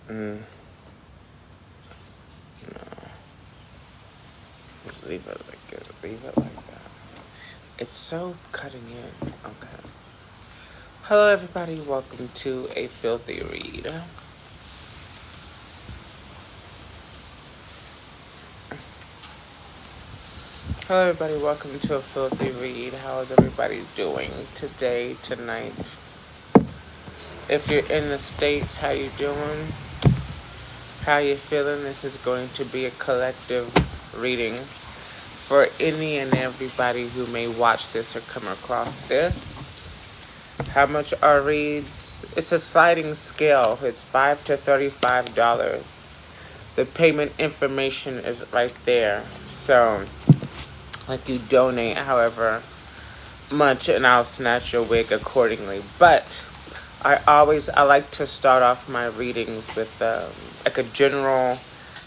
Mm, just leave it like it. Leave it like that. It's so cutting in. Okay. Hello, everybody. Welcome to a filthy read. Hello, everybody. Welcome to a filthy read. How is everybody doing today, tonight? If you're in the States, how you doing? How you feeling? This is going to be a collective reading for any and everybody who may watch this or come across this. How much are reads? It's a sliding scale. It's $5 to $35. The payment information is right there. So, like, you donate however much and I'll snatch your wig accordingly. But I like to start off my readings with like a general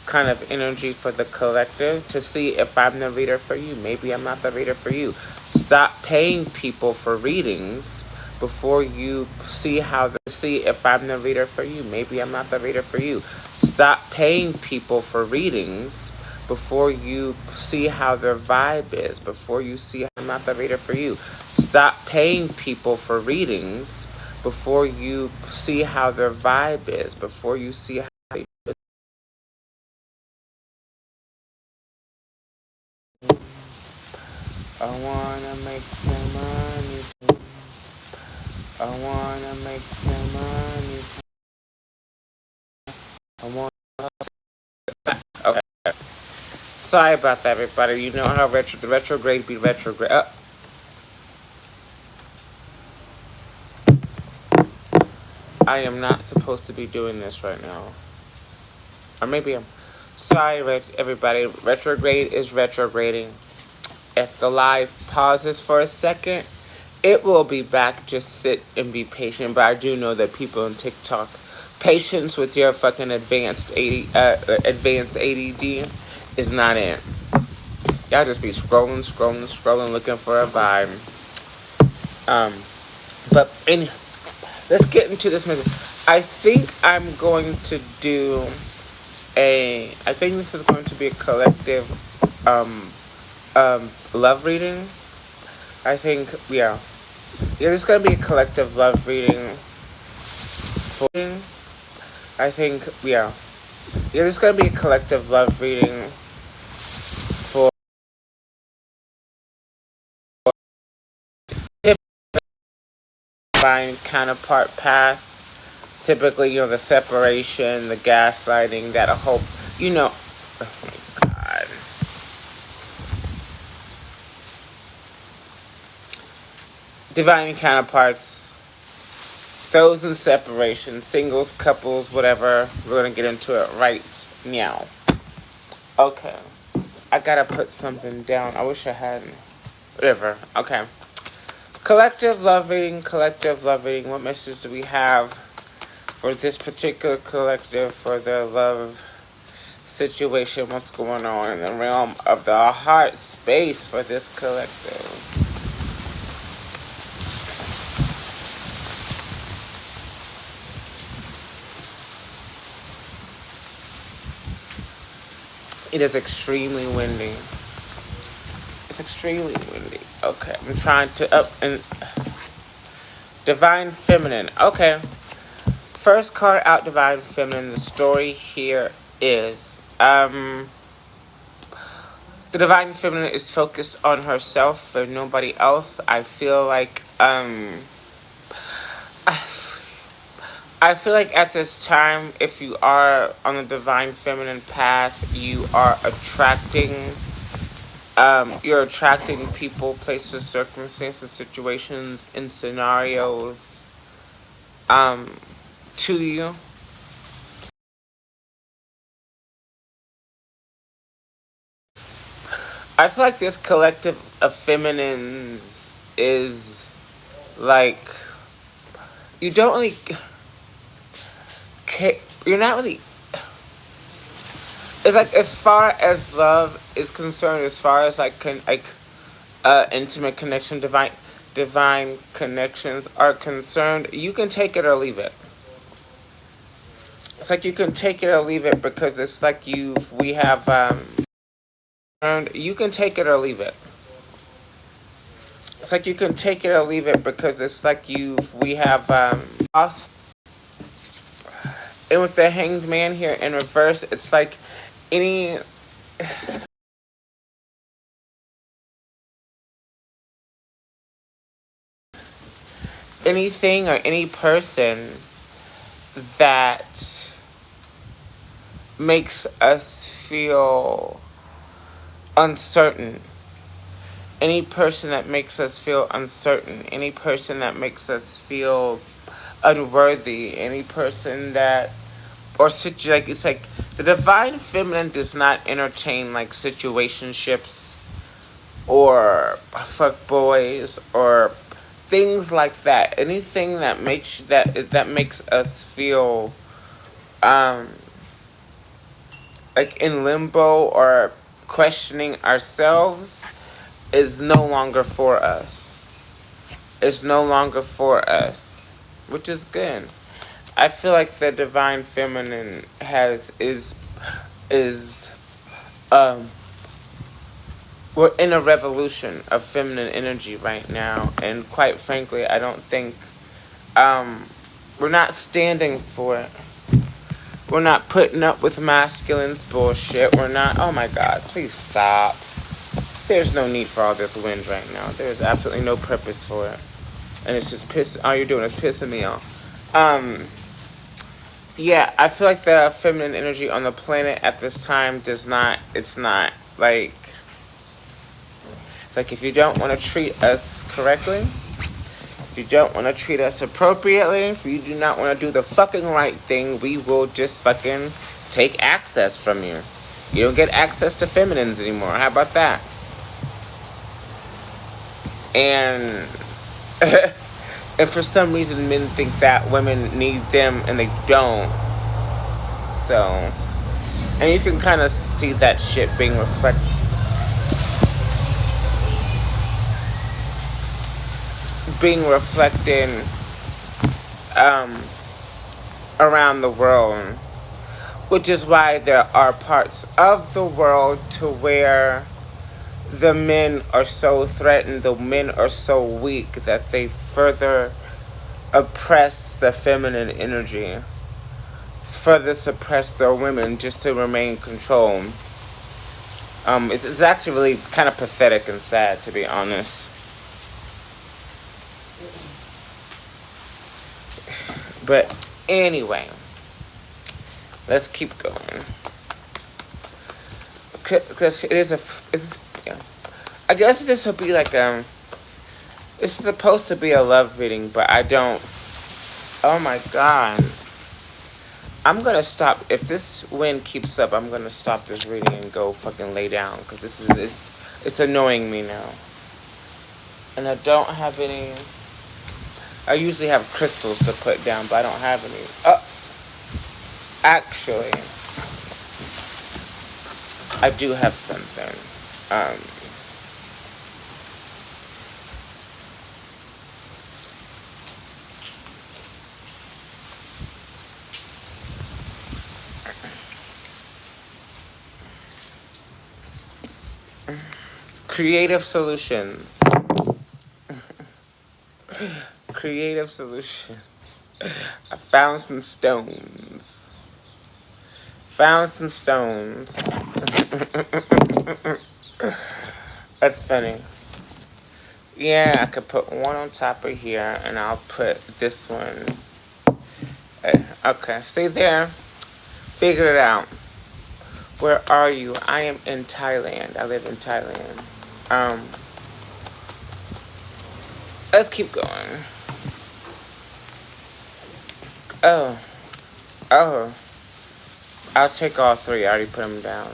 kind of energy for the collective to see if I'm the reader for you. Maybe I'm not the reader for you. Stop paying people for readings before you see if I'm the reader for you. Maybe I'm not the reader for you. Stop paying people for readings before you see how their vibe is, before you see I'm not the reader for you. Stop paying people for readings before you see how their vibe is, before you see how they I wanna make some money. I wanna make some money. I want. Okay. Sorry about that, everybody. You know how the retrograde be retrograde. I am not supposed to be doing this right now. Or maybe I'm. Sorry, everybody. Retrograde is retrograding. If the live pauses for a second, it will be back. Just sit and be patient. But I do know that people on TikTok, patience with your fucking advanced ADD is not in. Y'all just be scrolling, looking for a vibe. But let's get into this message. I think I'm going to do I think this is going to be a collective love reading. I think, yeah, this is going to be a collective love reading. I think, yeah, this is going to be a collective love reading for divine counterpart path. Typically, the separation, the gaslighting, that hope, oh my God. Divine counterparts, those in separation, singles, couples, whatever. We're going to get into it right now. Okay. I gotta put something down. I wish I hadn't. Whatever. Okay. Collective love reading. What message do we have for this particular collective, for their love situation? What's going on in the realm of the heart space for this collective? It is extremely windy. It's extremely windy. Okay, I'm trying to up and Divine Feminine. Okay. First card out, Divine Feminine. The story here is the Divine Feminine is focused on herself and nobody else. I feel like I feel like at this time, if you are on the Divine Feminine path, you are attracting you're attracting people, places, circumstances, situations, and scenarios to you. I feel like this collective of feminines is like you don't really you're not really. It's like, as far as love is concerned, as far as intimate connection, divine connections are concerned, you can take it or leave it. It's like you can take it or leave it because it's like we have learned you can take it or leave it. It's like you can take it or leave it because it's like we have lost. And with the Hanged Man here in reverse, it's like any anything or any person that makes us feel uncertain. Any person that makes us feel uncertain. Any person that makes us feel unworthy. Any person that like it's like the divine feminine does not entertain like situationships or fuck boys or things like that. Anything that makes us feel um like in limbo or questioning ourselves is no longer for us. It's no longer for us, which is good. I feel like the divine feminine is um we're in a revolution of feminine energy right now, and quite frankly, I don't think um we're not standing for it. We're not putting up with masculine's bullshit. We're not. Oh my God! Please stop. There's no need for all this wind right now. There's absolutely no purpose for it, and it's just piss. All you're doing is pissing me off. Yeah, I feel like the feminine energy on the planet at this time does not. It's not like. It's like if you don't want to treat us correctly, if you don't want to treat us appropriately, if you do not want to do the fucking right thing, we will just fucking take access from you. You don't get access to feminines anymore. How about that? And and for some reason men think that women need them and they don't. So, and you can kind of see that shit being reflected um around the world, which is why there are parts of the world to where the men are so threatened, the men are so weak that they further oppress the feminine energy, further suppress their women just to remain controlled. It's actually really kind of pathetic and sad, to be honest. But anyway, let's keep going. Because yeah. I guess this will be like this is supposed to be a love reading, but I don't. Oh my God. I'm gonna stop. If this wind keeps up, I'm gonna stop this reading and go fucking lay down. Because it's annoying me now. And I don't have any. I usually have crystals to put down, but I don't have any. Actually, I do have something. Creative solutions. Creative solution. I found some stones. Found some stones. That's funny. Yeah, I could put one on top of here, and I'll put this one. Okay, stay there. Figure it out. Where are you? I am in Thailand. I live in Thailand. Let's keep going. Oh. I'll take all three. I already put them down.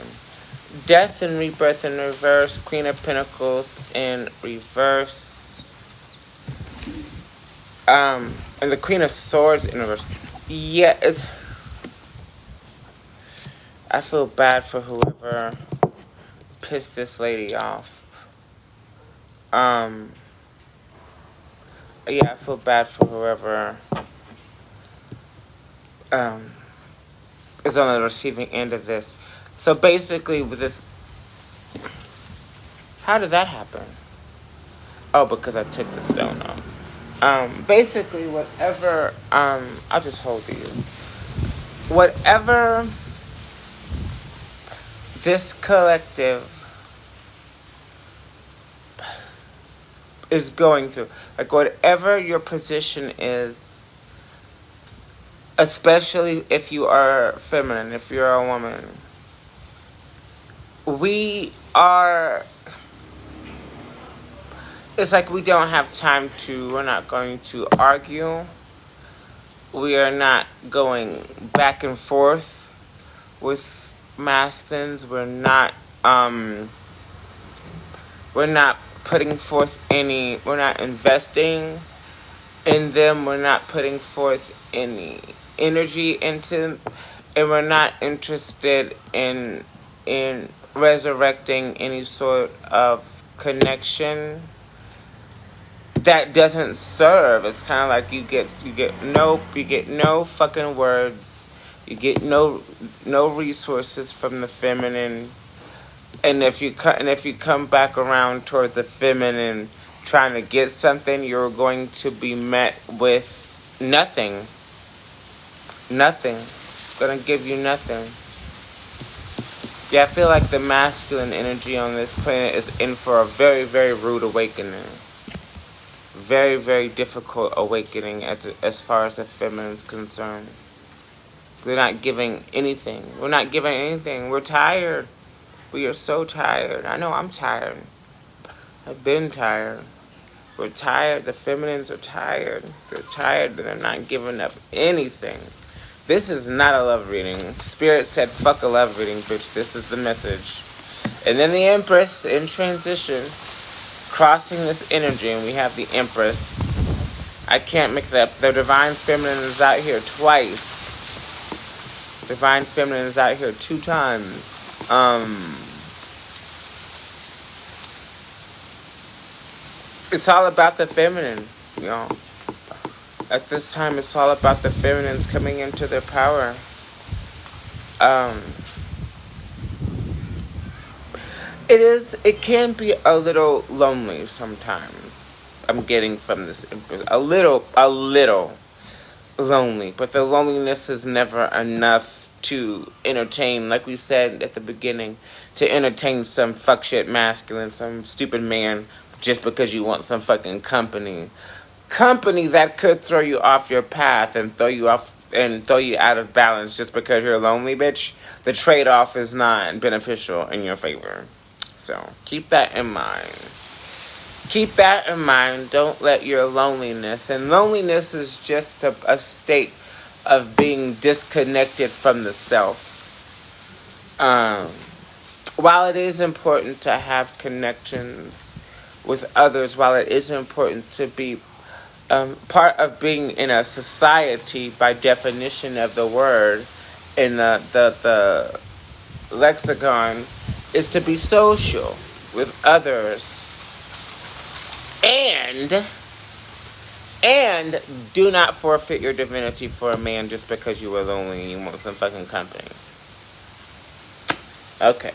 Death and Rebirth in reverse. Queen of Pentacles in reverse. And the Queen of Swords in reverse. Yeah, I feel bad for whoever pissed this lady off. Yeah, I feel bad for whoever is on the receiving end of this. So basically, with this, how did that happen? Oh, because I took the stone off. Basically, whatever. I'll just hold these. Whatever this collective is going through, like whatever your position is, especially if you are feminine, if you're a woman, we are, it's like we don't have time to, we're not going to argue. We are not going back and forth with masculines. We're not putting forth any, we're not investing in them. We're not putting forth any energy into them, and we're not interested in resurrecting any sort of connection that doesn't serve. It's kind of like you get no fucking words. You get no resources from the feminine. And if you come back around towards the feminine trying to get something, you're going to be met with nothing. Nothing. It's gonna give you nothing. Yeah, I feel like the masculine energy on this planet is in for a very, very rude awakening. Very, very difficult awakening as far as the feminine is concerned. We're not giving anything. We're not giving anything. We're tired. We are so tired. I know I'm tired. I've been tired. We're tired. The feminines are tired. They're tired and they're not giving up anything. This is not a love reading. Spirit said, fuck a love reading, bitch. This is the message. And then the Empress in transition, crossing this energy, and we have the Empress. I can't mix that up. The Divine Feminine is out here twice. Divine Feminine is out here 2 times. It's all about the feminine, you know. At this time, it's all about the feminines coming into their power. It can be a little lonely sometimes. I'm getting from this a little lonely, but the loneliness is never enough to entertain, like we said at the beginning, to entertain some fuck shit masculine, some stupid man, just because you want some fucking company that could throw you off your path and throw you out of balance just because you're lonely, bitch. The trade-off is not beneficial in your favor. So keep that in mind. Keep that in mind. Don't let your loneliness, and loneliness is just a state of being disconnected from the self. While it is important to have connections with others, while it is important to be part of being in a society by definition of the word in the lexicon, is to be social with others. And do not forfeit your divinity for a man just because you were lonely and you want some fucking company. Okay.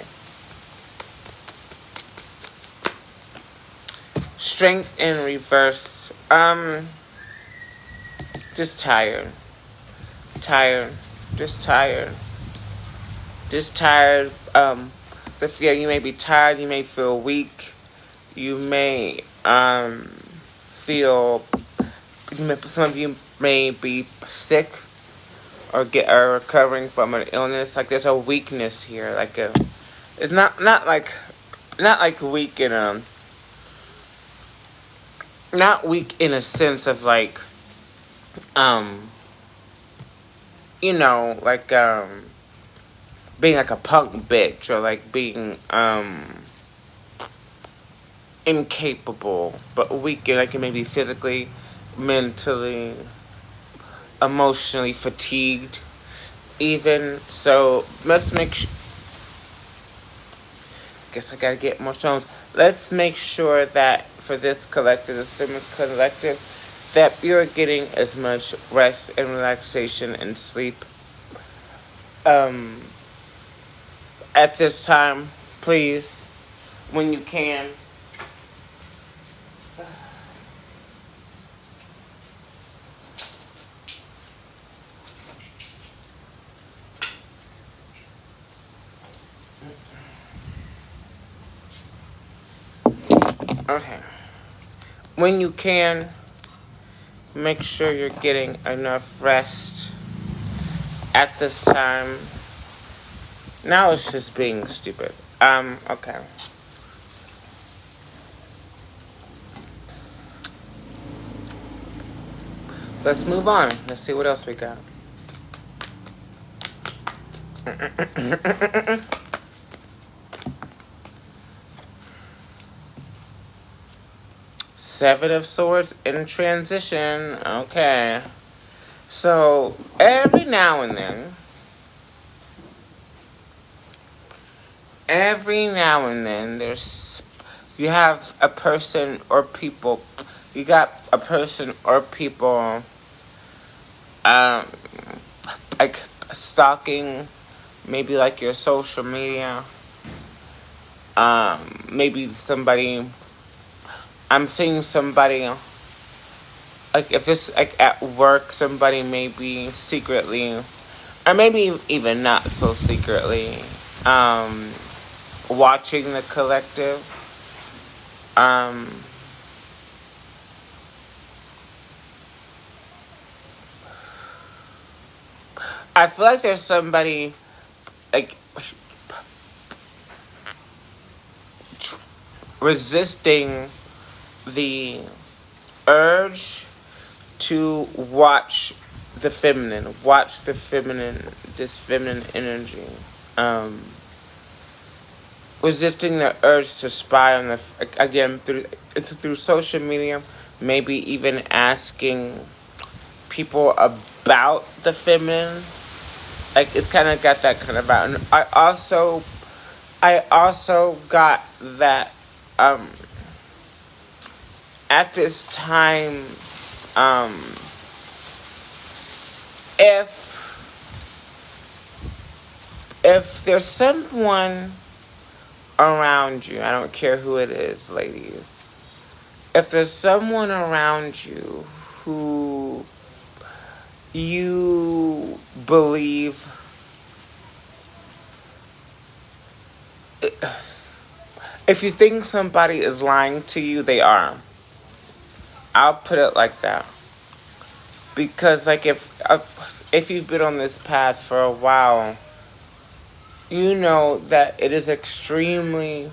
Strength in reverse. Just tired. Just tired. You may be tired, you may feel weak, you may some of you may be sick or recovering from an illness. Like there's a weakness here, it's not like weak in not weak in a sense of like being like a punk bitch, or like being incapable, but weak, like maybe physically, mentally, emotionally fatigued even. So let's make sure, guess I gotta get more stones. Let's make sure that for this collective, this feminine collective, that you're getting as much rest and relaxation and sleep Um, at this time, please, when you can. Okay. When you can, make sure you're getting enough rest at this time. Now it's just being stupid. Okay. Let's move on. Let's see what else we got. Seven of Swords in transition. Okay. So, every now and then, you have a person or people, you got a person or people, um, like stalking, maybe like your social media, maybe somebody, I'm seeing somebody, like if it's like at work, somebody maybe secretly, or maybe even not so secretly, watching the collective. Um, I feel like there's somebody like resisting the urge to watch the feminine, this feminine energy. Um, Resisting the urge to spy on again through social media, maybe even asking people about the feminine. Like it's kind of got that kind of vibe. And I also got that at this time, um, if there's someone around you, I don't care who it is, ladies. If there's someone around you who you believe, if you think somebody is lying to you, they are. I'll put it like that. Because like if you've been on this path for a while, you know that it is extremely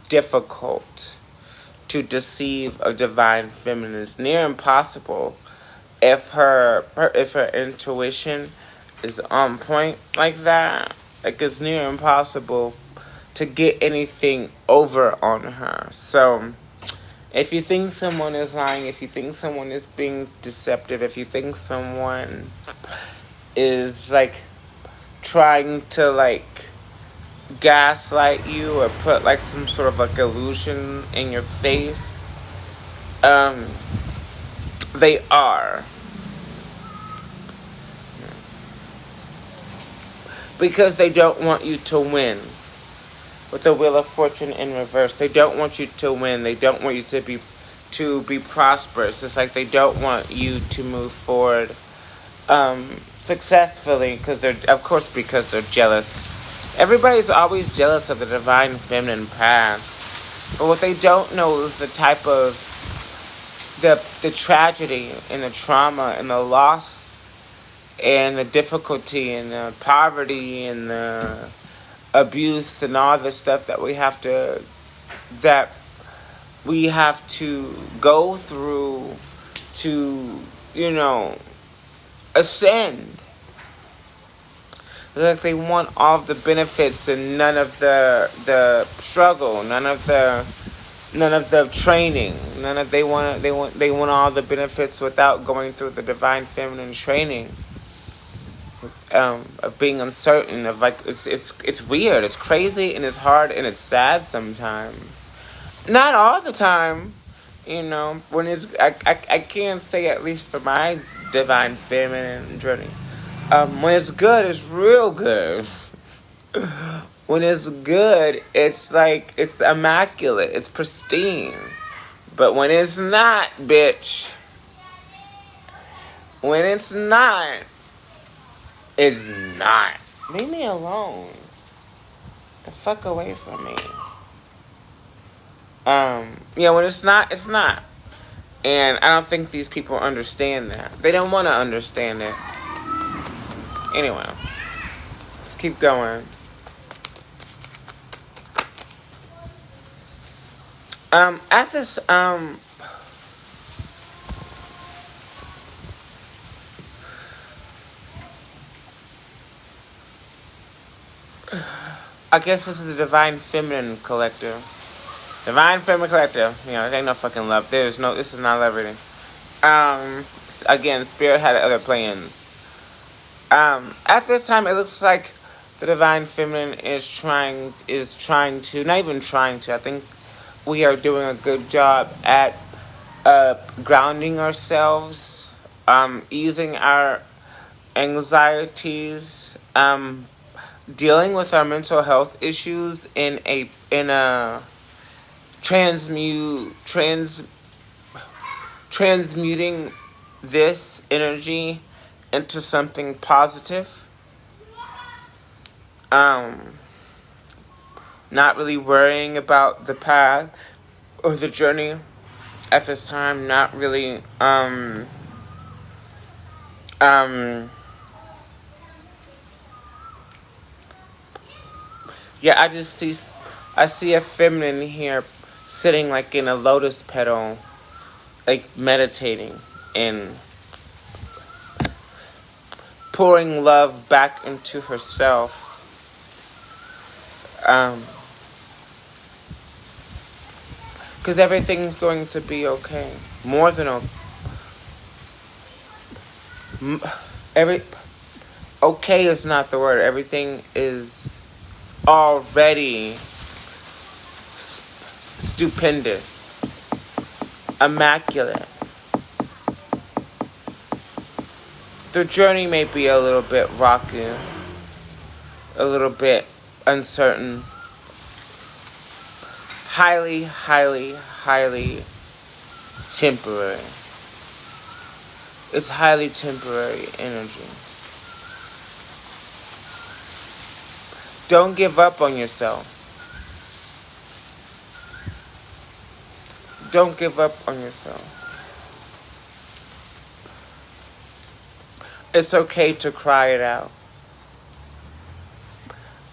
difficult to deceive a divine feminine. It's near impossible if her intuition is on point like that. Like it's near impossible to get anything over on her. So if you think someone is lying, if you think someone is being deceptive, if you think someone is like trying to like gaslight you or put like some sort of like illusion in your face, they are. Because they don't want you to win. With the Wheel of Fortune in reverse, they don't want you to win. They don't want you to be prosperous. It's like they don't want you to move forward successfully because they're jealous. Everybody's always jealous of the divine feminine path. But what they don't know is the type of the tragedy and the trauma and the loss and the difficulty and the poverty and the abuse and all the stuff that we have to go through to, ascend. Like they want all of the benefits and none of the struggle, none of the training, they want all the benefits without going through the divine feminine training. Of being uncertain, of like it's weird, it's crazy, and it's hard, and it's sad sometimes. Not all the time, when I can't say, at least for my divine feminine journey, When it's good, it's real good. When it's good, it's like, it's immaculate, it's pristine. But when it's not, bitch, when it's not, it's not. Leave me alone. The fuck away from me. Yeah, when it's not, it's not. And I don't think these people understand that. They don't want to understand it. Anyway, let's keep going. At this, I guess this is the Divine Feminine Collective. Divine Feminine Collective. You know, there ain't no fucking love. This is not love reading. Again, Spirit had other plans. At this time, it looks like the Divine Feminine is trying to, not even trying to, I think we are doing a good job at grounding ourselves, easing our anxieties, dealing with our mental health issues in a transmuting this energy into something positive. Not really worrying about the path or the journey at this time. Not really yeah, I see a feminine here sitting like in a lotus petal, like meditating and pouring love back into herself. Because everything's going to be okay. More than okay is not the word. Everything is already stupendous, immaculate. The journey may be a little bit rocky, a little bit uncertain, highly, highly, highly temporary. It's highly temporary energy. Don't give up on yourself. Don't give up on yourself. It's okay to cry it out.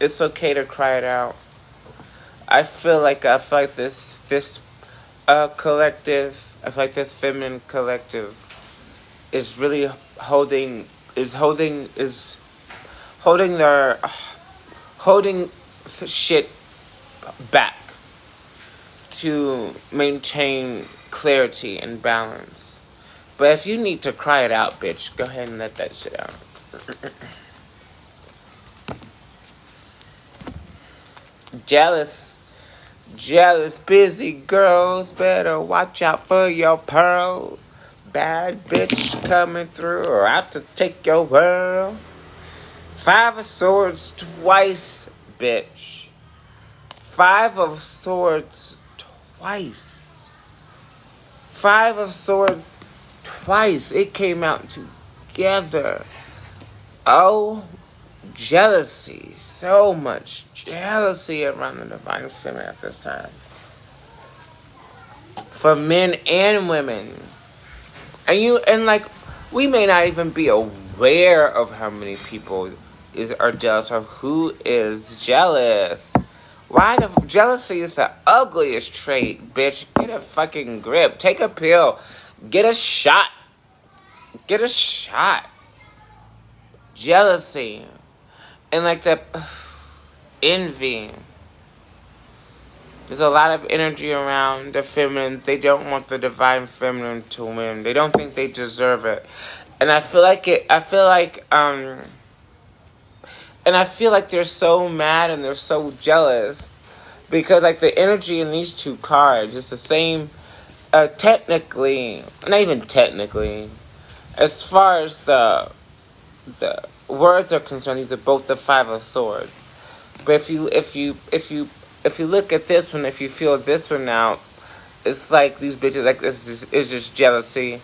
It's okay to cry it out. I feel like this collective, I feel like this feminine collective is really holding shit back to maintain clarity and balance. But if you need to cry it out, bitch, go ahead and let that shit out. Jealous, busy girls, better watch out for your pearls. Bad bitch coming through or out to take your world. 5 of Swords twice, bitch. 5 of Swords twice. 5 of Swords twice. It came out together. Oh, jealousy. So much jealousy around the Divine Feminine at this time. For men and women. And like, we may not even be aware of how many people are jealous or who is jealous. Why the jealousy is the ugliest trait, bitch. Get a fucking grip. Take a pill. Get a shot. Get a shot. Jealousy. And like the envy. There's a lot of energy around the feminine. They don't want the Divine Feminine to win. They don't think they deserve it. And I feel like they're so mad and they're so jealous because like the energy in these 2 cards is the same, technically, not even technically, as far as the words are concerned, these are both the Five of Swords. But if you look at this one, if you feel this one out, it's like these bitches, like it's just jealousy.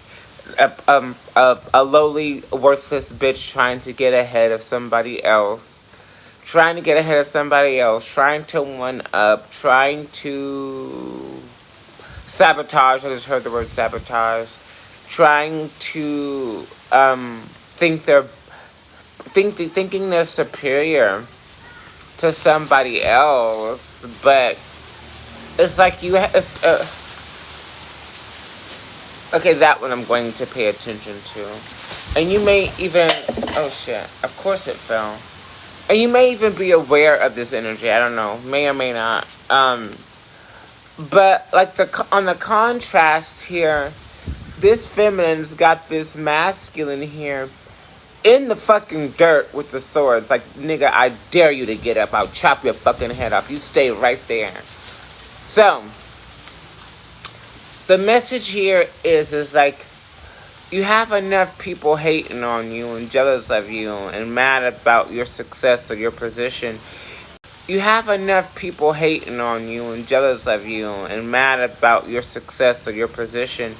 A lowly, worthless bitch trying to get ahead of somebody else. Trying to get ahead of somebody else. Trying to one up. Trying to sabotage. I just heard the word sabotage. Trying to thinking they're superior to somebody else, but it's like okay, that one I'm going to pay attention to. And you may even, oh shit, of course it fell. And you may even be aware of this energy, I don't know, may or may not. But like on the contrast here, this feminine's got this masculine here in the fucking dirt with the swords. Like, nigga, I dare you to get up. I'll chop your fucking head off. You stay right there. So, the message here is like, you have enough people hating on you and jealous of you and mad about your success or your position. You have enough people hating on you and jealous of you and mad about your success or your position.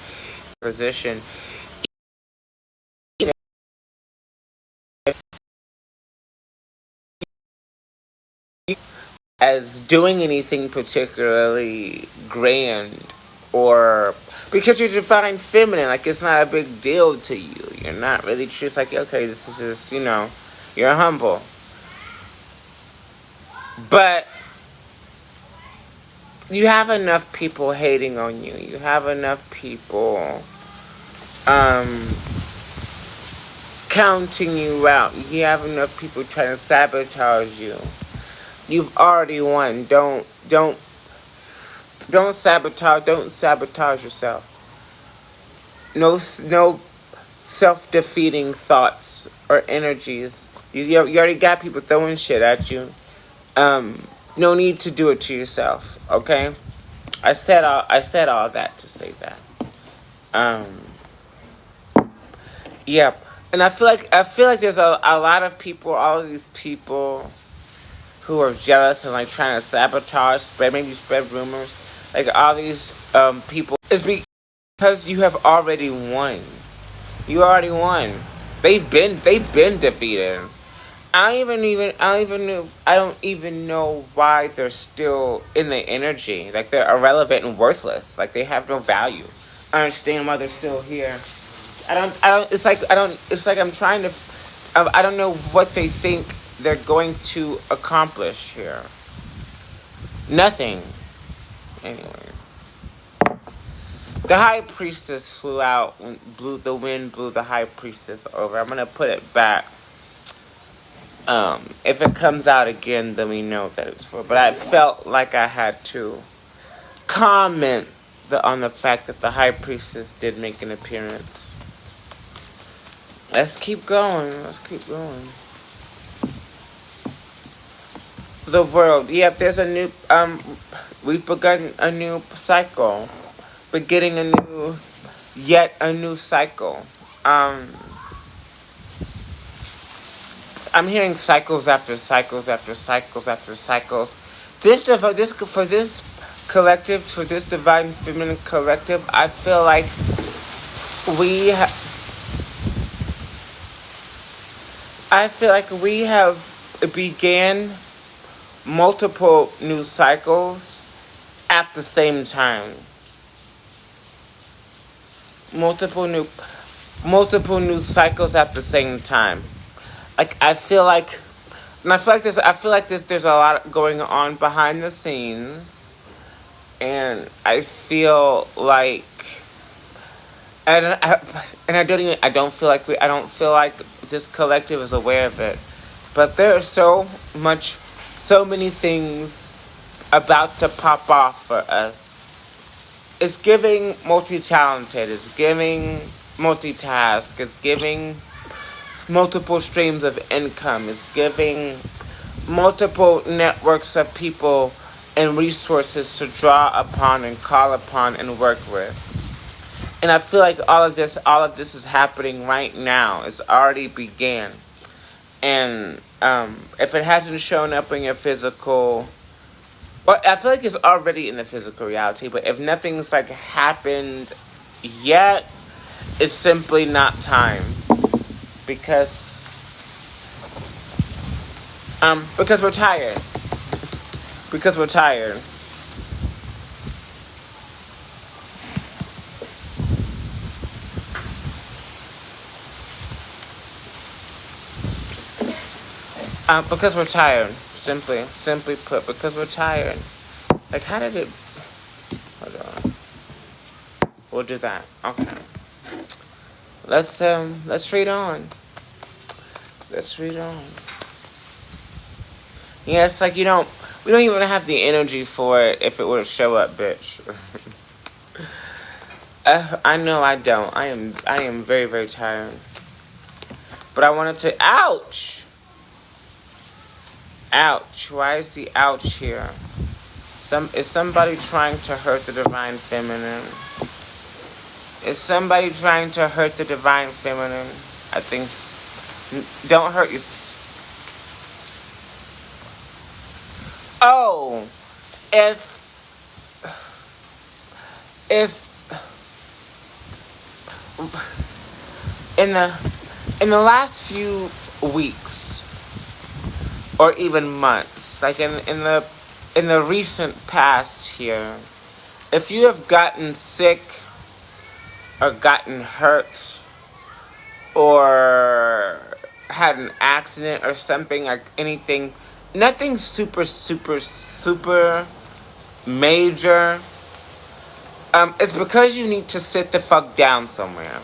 As doing anything particularly grand, or because you're divine feminine, like it's not a big deal to you. You're not really just like, okay, this is just, you're humble. But you have enough people hating on you. You have enough people counting you out. You have enough people trying to sabotage you. You've already won. Don't sabotage. Don't sabotage yourself. No self-defeating thoughts or energies. You already got people throwing shit at you. No need to do it to yourself. Okay. I said all that to say that. Yeah. And I feel like there's a lot of people, all of these people who are jealous and like trying to sabotage, spread rumors. Like all these people, is because you have already won. You already won. They've been defeated. I don't even know why they're still in the energy. Like they're irrelevant and worthless. Like they have no value. I understand why they're still here. It's like I'm trying to, I don't know what they think they're going to accomplish here. Nothing. Anyway. The High Priestess flew out. The wind blew the High Priestess over. I'm going to put it back. If it comes out again, then we know that it's for. But I felt like I had to comment on the fact that the High Priestess did make an appearance. Let's keep going. The world. Yep, there's a new, we've begun a new cycle. Beginning yet a new cycle. I'm hearing cycles after cycles after cycles after cycles. For this collective, for this divine feminine collective, I feel like we have began multiple new cycles at the same time. Multiple new cycles at the same time. Like I feel like there's a lot going on behind the scenes, and I feel like, I don't feel like this collective is aware of it, but there are so many things about to pop off for us. It's giving multi-talented, it's giving multitask, it's giving multiple streams of income, it's giving multiple networks of people and resources to draw upon and call upon and work with. And I feel like all of this is happening right now. It's already began. And if it hasn't shown up in your physical, well, I feel like it's already in the physical reality, but if nothing's like happened yet, it's simply not time. Because we're tired. Because we're tired. Because we're tired. Simply put, because we're tired. Like, how did it? Hold on. We'll do that. Okay. Let's read on. Let's read on. Yeah, it's like we don't even have the energy for it if it were to show up, bitch. I know I don't. I am very, very tired. But I wanted to, ouch! Ouch. Why is the ouch here? Is somebody trying to hurt the divine feminine? Is somebody trying to hurt the divine feminine? I think, don't hurt your... Oh, if in the last few weeks or even months, like in the recent past here, if you have gotten sick or gotten hurt or had an accident or something, like anything, nothing super major, it's because you need to sit the fuck down somewhere.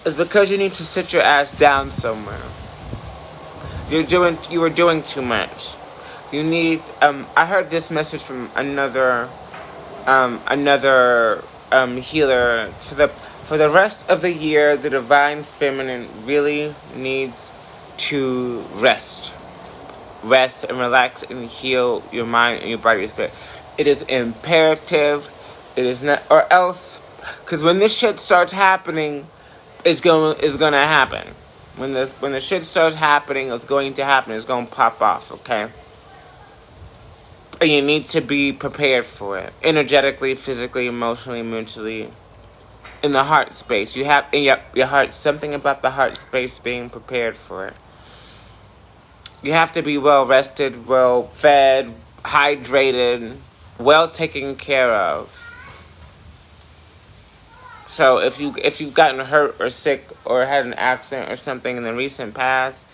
It's because you need to sit your ass down somewhere. You were doing too much. You need, I heard this message from another healer. For the rest of the year, the divine feminine really needs to rest. Rest and relax and heal your mind and your body and spirit. It is imperative. It is not, or else, because when this shit starts happening, it's gonna happen. When the shit starts happening, it's going to happen. It's gonna pop off, okay? And you need to be prepared for it, energetically, physically, emotionally, mentally, in the heart space. You have in your heart, something about the heart space being prepared for it. You have to be well rested, well fed, hydrated, well taken care of. So if you've gotten hurt or sick or had an accident or something in the recent past,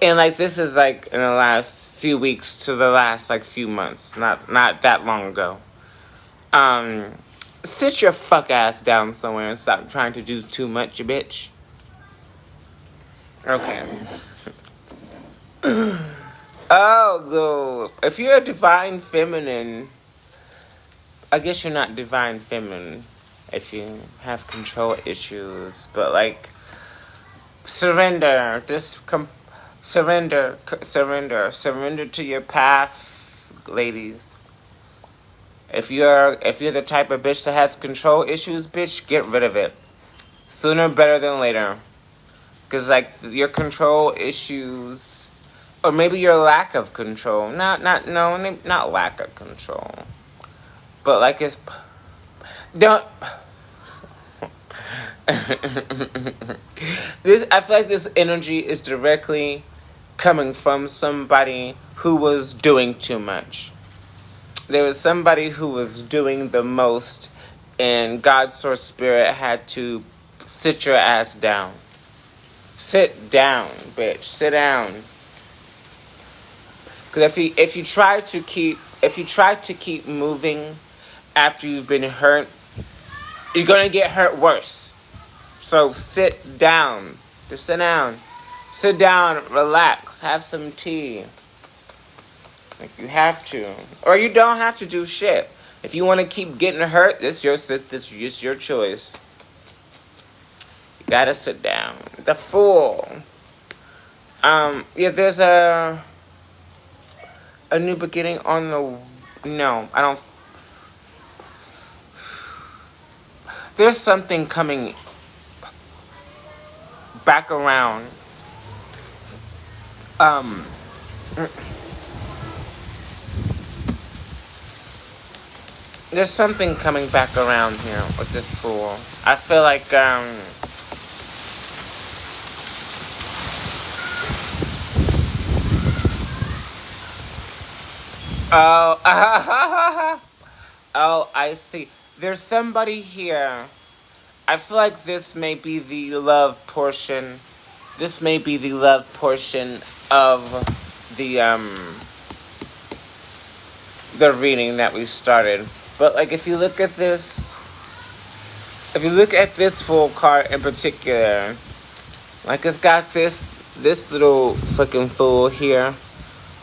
and like this is like in the last few weeks to the last like few months, not that long ago, sit your fuck ass down somewhere and stop trying to do too much, you bitch. Okay. Oh, if you're a divine feminine, I guess you're not divine feminine if you have control issues, but like, surrender, surrender to your path, ladies. If you're the type of bitch that has control issues, bitch, get rid of it. Sooner better than later. Cause like your control issues, or maybe your lack of control, not lack of control, but like it's, don't, I feel like this energy is directly coming from somebody who was doing too much. There was somebody who was doing the most, and God's source spirit had to sit your ass down. Sit down, bitch. Sit down. Because if you try to keep moving after you've been hurt, you're gonna get hurt worse. So sit down. Just sit down. Sit down, relax, have some tea. Like you have to. Or you don't have to do shit. If you want to keep getting hurt, this is your choice. You gotta sit down. The Fool. Yeah, there's a new beginning on the... No, I don't... There's something coming back around Um, there's something coming back around here with this fool. I feel like, oh, oh, I see. There's somebody here. I feel like this may be the love portion. This may be the love portion of the reading that we started. But like, if you look at this, if you look at this full card in particular, like it's got this little fucking fool here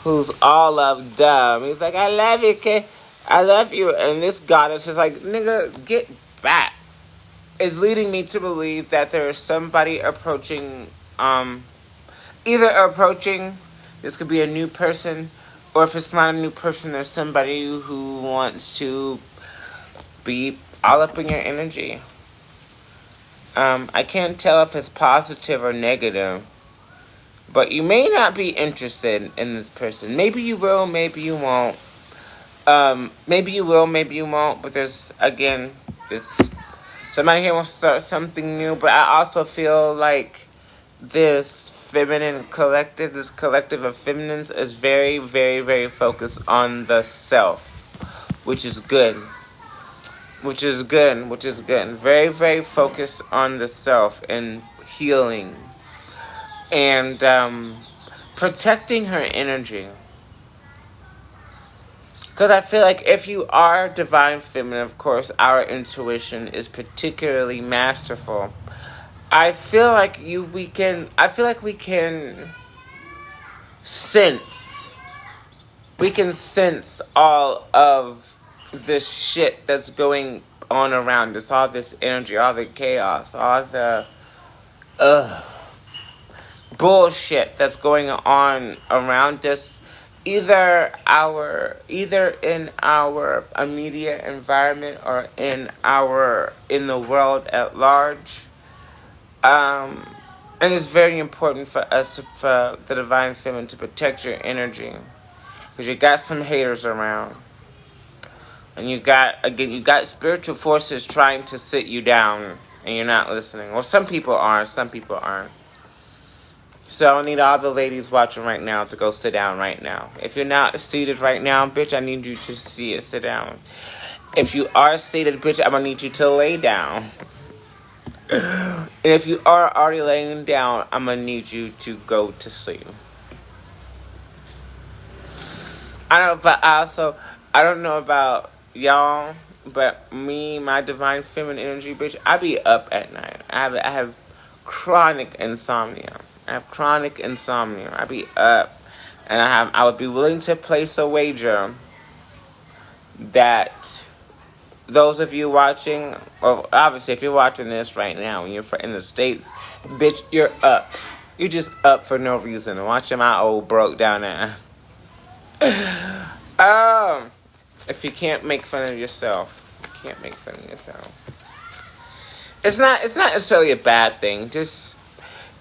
who's all loved up. He's like, I love you, kid. I love you. And this goddess is like, nigga, get back. It's leading me to believe that there is somebody approaching, either approaching, this could be a new person, or if it's not a new person, there's somebody who wants to be all up in your energy. I can't tell if it's positive or negative, but you may not be interested in this person. Maybe you will, maybe you won't. Maybe you will, maybe you won't, but there's, again, this, somebody here wants to start something new, but I also feel like this feminine collective, this collective of feminines is very, very, very focused on the self, which is good. Which is good. Very, very focused on the self and healing. And protecting her energy. Because I feel like if you are divine feminine, of course, our intuition is particularly masterful. I feel like we can sense. We can sense all of this shit that's going on around us, all this energy, all the chaos, all the bullshit that's going on around us, either in our immediate environment or in the world at large. And it's very important for us, for the divine feminine, to protect your energy, because you got some haters around. And you got spiritual forces trying to sit you down, and you're not listening. Well, some people are, some people aren't. So I need all the ladies watching right now to go sit down right now. If you're not seated right now, bitch, I need you to sit down. If you are seated, bitch, I'm gonna need you to lay down. And if you are already laying down, I'm gonna need you to go to sleep. I don't know about y'all, but me, my divine feminine energy, bitch, I be up at night. I have chronic insomnia. I be up, and I would be willing to place a wager that those of you watching, or obviously if you're watching this right now and you're in the States, bitch, you're up. You're just up for no reason. Watching my old broke down ass. If you can't make fun of yourself, It's not necessarily a bad thing. Just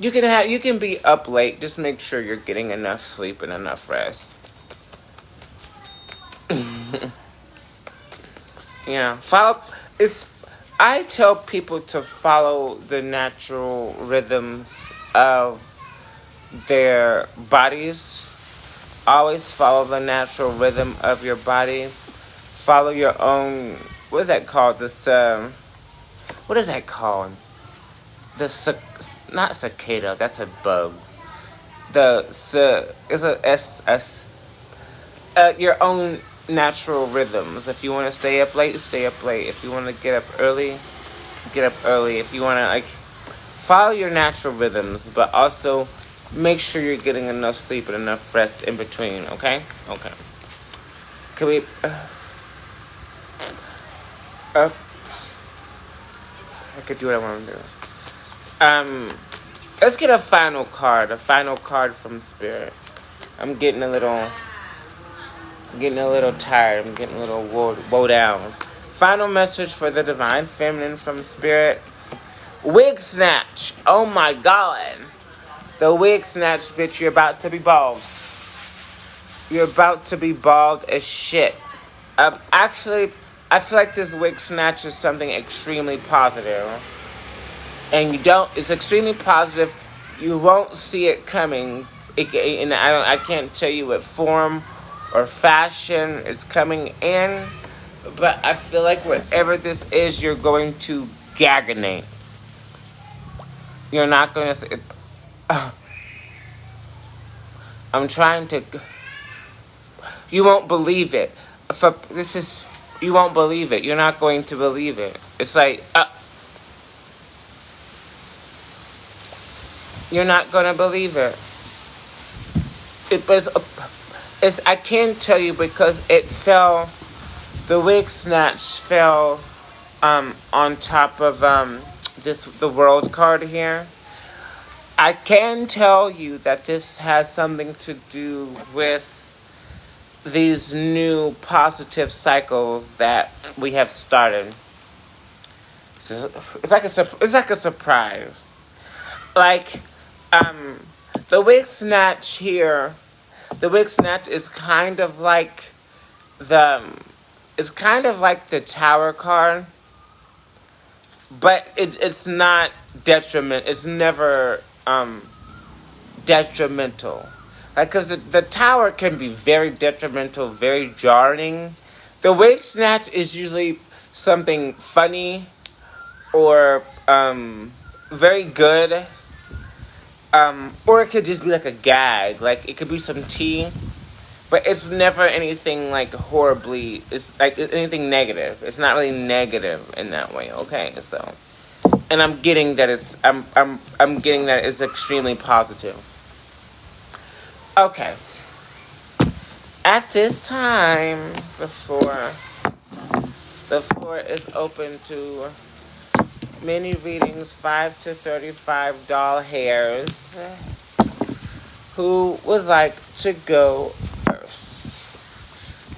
you can be up late. Just make sure you're getting enough sleep and enough rest. Yeah, I tell people to follow the natural rhythms of their bodies. Always follow the natural rhythm of your body. Follow your own, what is that called? What is that called? Not cicada, that's a bug. It's a S. Your own natural rhythms. If you want to stay up late, stay up late. If you want to get up early, get up early. If you want to, follow your natural rhythms, but also make sure you're getting enough sleep and enough rest in between, okay? Okay. Can we... I could do what I want to do. Let's get a final card from Spirit. I'm getting a little tired. I'm getting a little woe down. Final message for the divine feminine from Spirit. Wig snatch. Oh my God. The wig snatch, bitch. You're about to be bald. You're about to be bald as shit. Actually, I feel like this wig snatch is something extremely positive. And you don't, it's extremely positive. You won't see it coming. And I can't tell you what form or fashion it's coming in. But I feel like whatever this is, you're going to gaganate. You're not going to say, I'm trying to, you won't believe it. You won't believe it. You're not going to believe it. It's like, you're not going to believe it. I can't tell you because it fell, the wig snatch fell on top of the world card here. I can tell you that this has something to do with these new positive cycles that we have started. It's like a surprise. Like the wig snatch here. The wig snatch is kind of like it's kind of like the tower card, but it's not detriment. It's never detrimental. Like, cause the tower can be very detrimental, very jarring. The wig snatch is usually something funny or very good. Or it could just be like a gag. Like, it could be some tea. But it's never anything like horribly, it's like anything negative. It's not really negative in that way, okay? So, and I'm getting that I'm getting that it's extremely positive. Okay. At this time, the floor is open to mini readings, 5 to 35 doll hairs. Who would like to go first?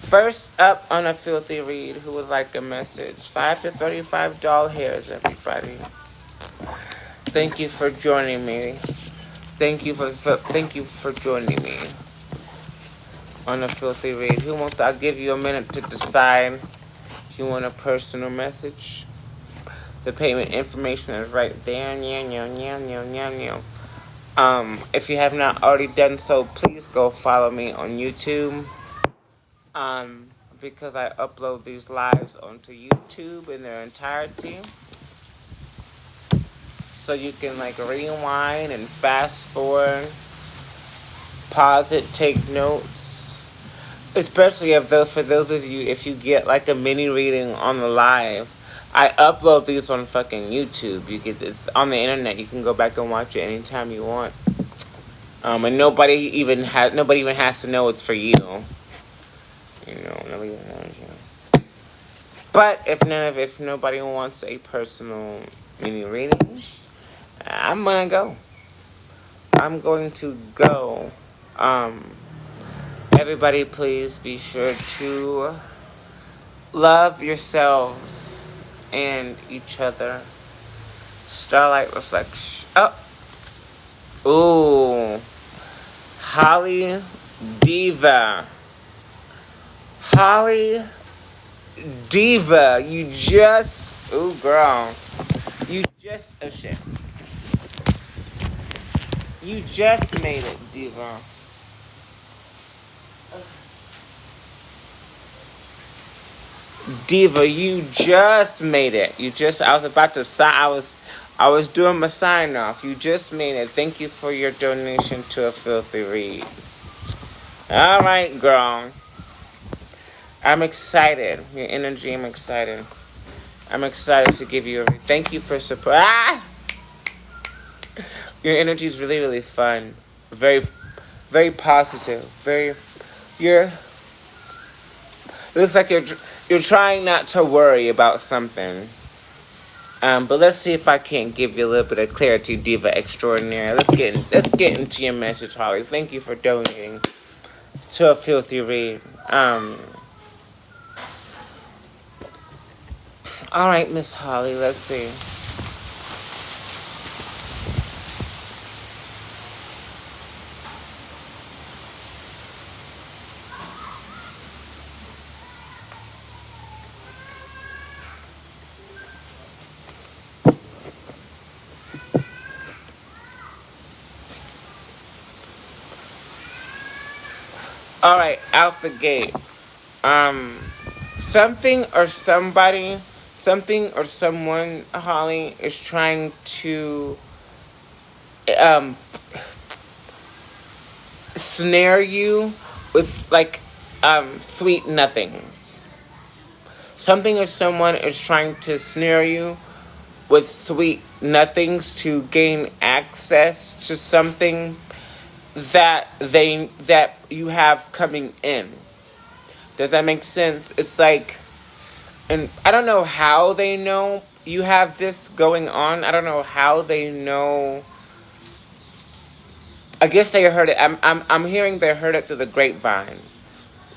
First up on a filthy read, who would like a message? 5 to 35 doll hairs, everybody. Thank you for joining me. Thank you for joining me on a filthy read. Who wants to, I'll give you a minute to decide if you want a personal message. The payment information is right there. If you have not already done so, please go follow me on YouTube. Because I upload these lives onto YouTube in their entirety. So you can like rewind and fast forward, pause it, take notes. Especially for those of you, if you get like a mini reading on the live, I upload these on fucking YouTube. It's on the internet. You can go back and watch it anytime you want. And nobody even has to know it's for you. You know, nobody even knows you. But if nobody wants a personal mini reading, I'm gonna go. I'm going to go. Everybody, please be sure to love yourselves and each other. Starlight reflection. Ooh. Holly Diva. Holly Diva. Ooh, girl. Oh shit. You just made it, Diva. Diva, you just made it. I was doing my sign off. You just made it. Thank you for your donation to a filthy read. Alright, girl. I'm excited. Your energy, I'm excited. I'm excited to give you thank you for support. Your energy is really, really fun. Very, very positive. It looks like you're trying not to worry about something. But let's see if I can't give you a little bit of clarity, Diva Extraordinaire. Let's get into your message, Holly. Thank you for donating to a filthy read. All right, Miss Holly. Let's see. All right, out the gate. Um, something or somebody, something or someone, Holly, is trying to um snare you with like sweet nothings. Something or someone is trying to snare you with sweet nothings to gain access to something that you have coming in. Does that make sense? It's like, and I don't know how they know you have this going on. I don't know how they know. I guess they heard it. I'm hearing they heard it through the grapevine.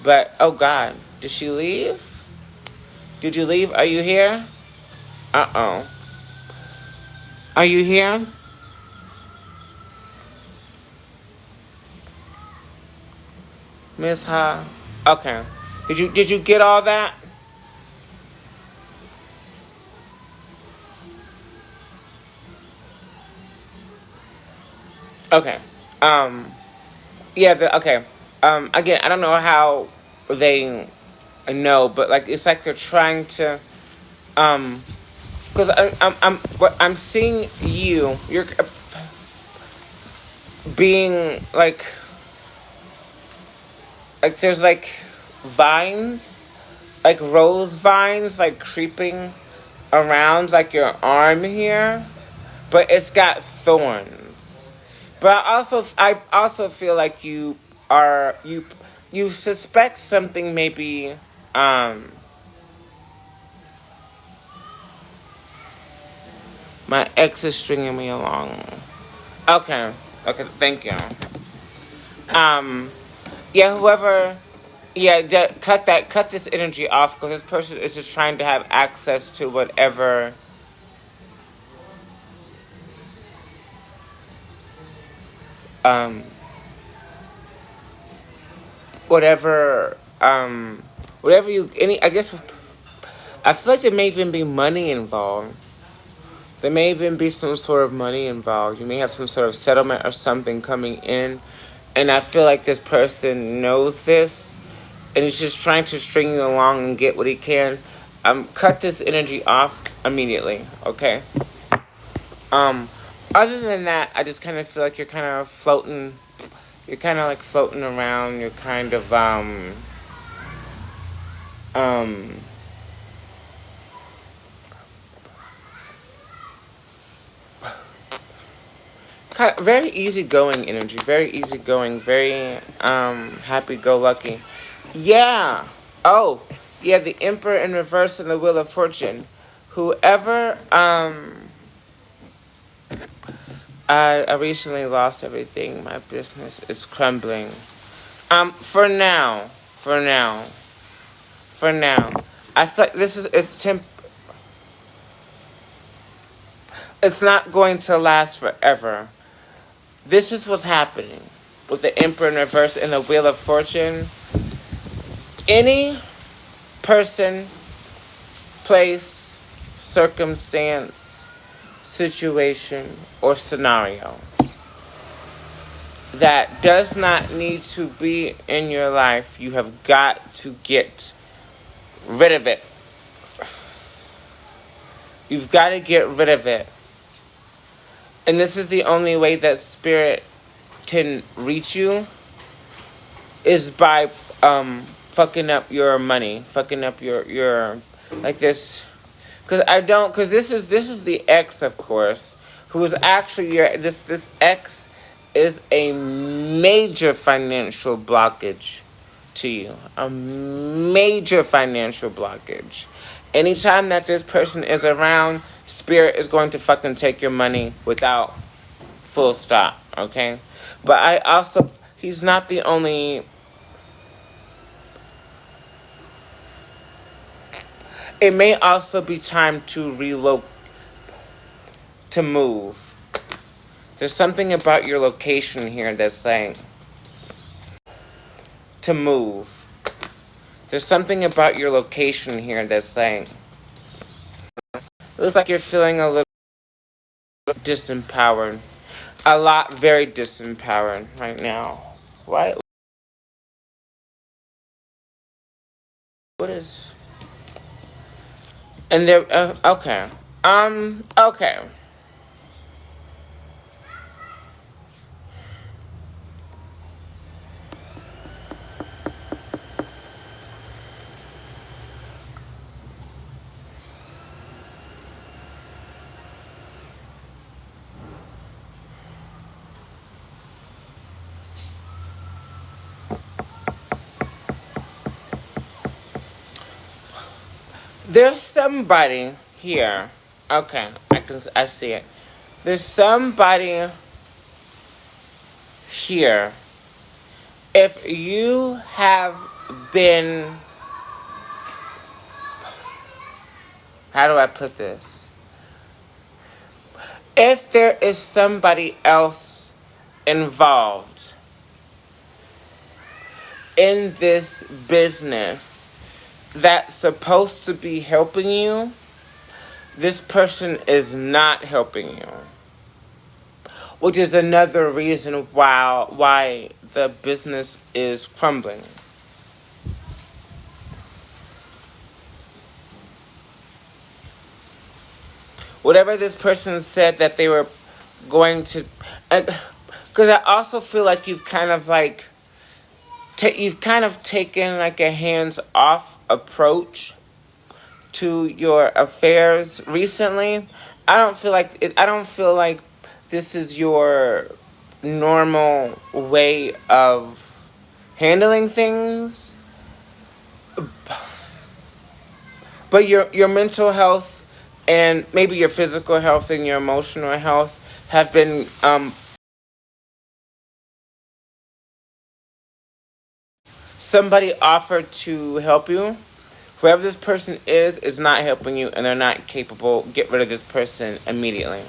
But oh God, did she leave? Did you leave? Are you here? Uh-oh. Are you here? Miss Ha? Okay. Did you get all that? Okay. Um yeah, okay. Again, I don't know how they know, but like it's like they're trying to because I'm seeing you're being like there's like vines, like rose vines, like creeping around like your arm here, but it's got thorns. But I also feel like are you you suspect something maybe um my ex is stringing me along. Okay. Okay, thank you. Um yeah, whoever yeah, cut this energy off because this person is just trying to have access to um whatever whatever you any I guess I feel like there may even be money involved. There may even be some sort of money involved. You may have some sort of settlement or something coming in. And I feel like this person knows this and he's just trying to string you along and get what he can. Cut this energy off immediately, okay? Um, Other than that, I just kind of feel like you're kind of floating. You're kind of like floating around. You're kind of um, kind of very easygoing energy. Very easygoing. Very happy-go-lucky. Yeah. Oh, yeah. The Emperor in reverse and the Wheel of Fortune. Whoever I recently lost everything. My business is crumbling. For now, I thought this is it's not going to last forever. This is what's happening with the Emperor in reverse and the Wheel of Fortune. Any person, place, circumstance, situation, or scenario that does not need to be in your life, you have got to get rid of it. You've got to get rid of it. And this is the only way that spirit can reach you is by fucking up your money, fucking up your like this because this is the ex, of course, who is actually this ex is a major financial blockage to you. A major financial blockage. Anytime that this person is around, spirit is going to fucking take your money without full stop, okay? But he's not the only. It may also be time to relocate, to move. There's something about your location here that's saying to move. There's something about your location here that's saying. It looks like you're feeling a little disempowered. A lot, very disempowered right now. Why? What is? And there. Okay. Okay. There's somebody here. Okay, I see it. There's somebody here. If you have been, how do I put this? If there is somebody else involved in this business that's supposed to be helping you, this person is not helping you. Which is another reason why the business is crumbling. Whatever this person said that they were going to, because I also feel like you've kind of like, you've kind of taken like a hands-off approach to your affairs recently. I don't feel like I don't feel like this is your normal way of handling things. But your mental health and maybe your physical health and your emotional health have been somebody offered to help you. Whoever this person is not helping you and they're not capable. Get rid of this person immediately.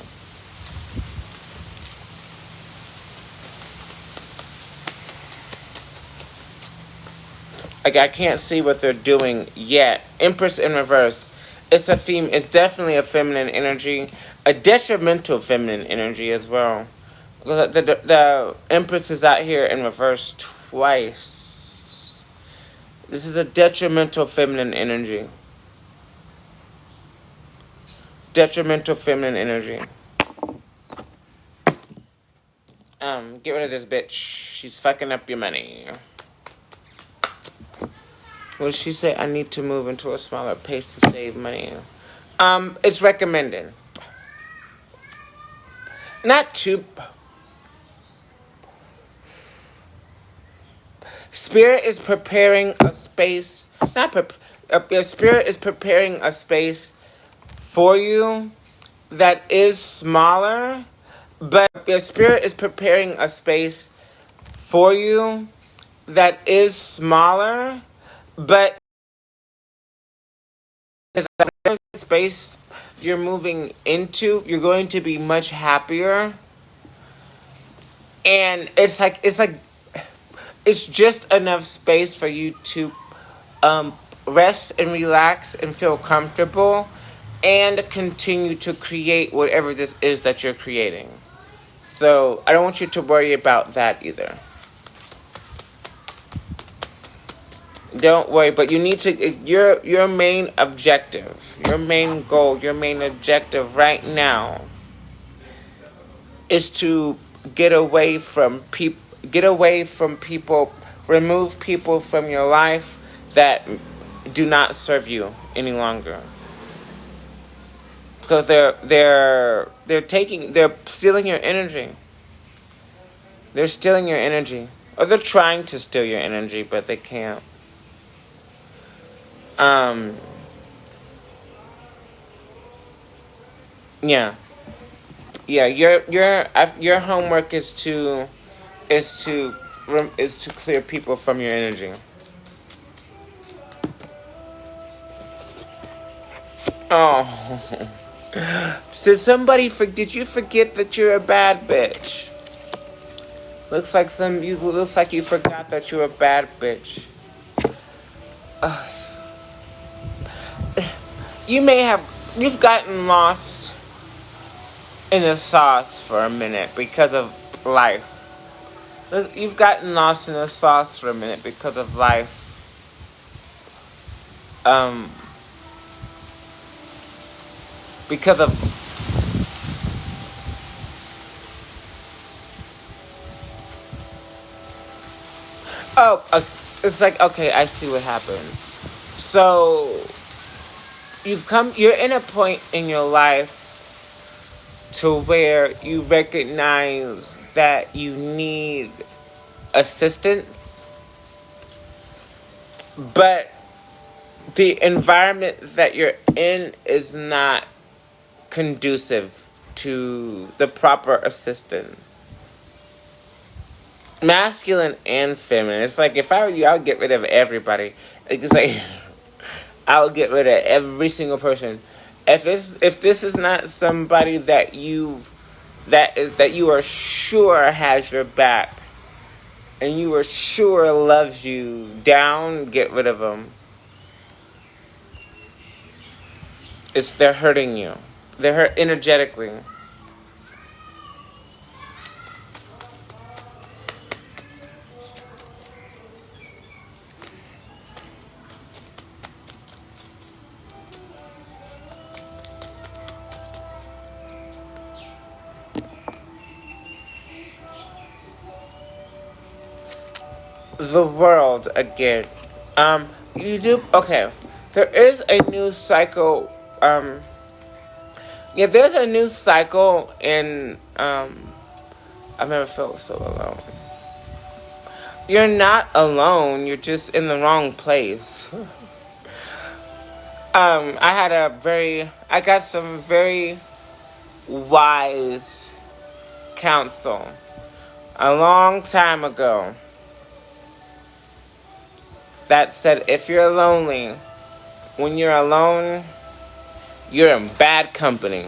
Like, I can't see what they're doing yet. Empress in reverse. It's it's definitely a feminine energy. A detrimental feminine energy as well. The Empress is out here in reverse twice. This is a detrimental feminine energy. Detrimental feminine energy. Get rid of this bitch. She's fucking up your money. What did she say? I need to move into a smaller pace to save money. It's recommended. Not too. Spirit is preparing a space. Spirit is preparing a space for you that is smaller, but your spirit is preparing a space for you that is smaller, but the space you're moving into, you're going to be much happier. And it's just enough space for you to rest and relax and feel comfortable and continue to create whatever this is that you're creating. So I don't want you to worry about that either. Don't worry, but you need to, your main objective, your main goal, your main objective right now is to get away from people, remove people from your life that do not serve you any longer. Because they're stealing your energy. They're stealing your energy. Or they're trying to steal your energy, but they can't. Yeah. Yeah, your homework is to clear people from your energy. Oh. Did you forget that you're a bad bitch? Looks like you forgot that you're a bad bitch. You've gotten lost in the sauce for a minute because of life. You've gotten lost in the sauce for a minute because of life. um, because of it's like, okay, I see what happened. So you're in a point in your life to where you recognize that you need assistance, but the environment that you're in is not conducive to the proper assistance. Masculine and feminine. It's like, if I were you, I would get rid of everybody. It's like I would get rid of every single person. If this is not somebody that you are sure has your back, and you are sure loves you down, get rid of them. They're hurting you. They're hurt energetically. The world again. You do okay. There is a new cycle. Yeah, there's a new cycle in. I've never felt so alone. You're not alone. You're just in the wrong place. I got some very wise counsel a long time ago that said, if you're lonely, when you're alone, you're in bad company.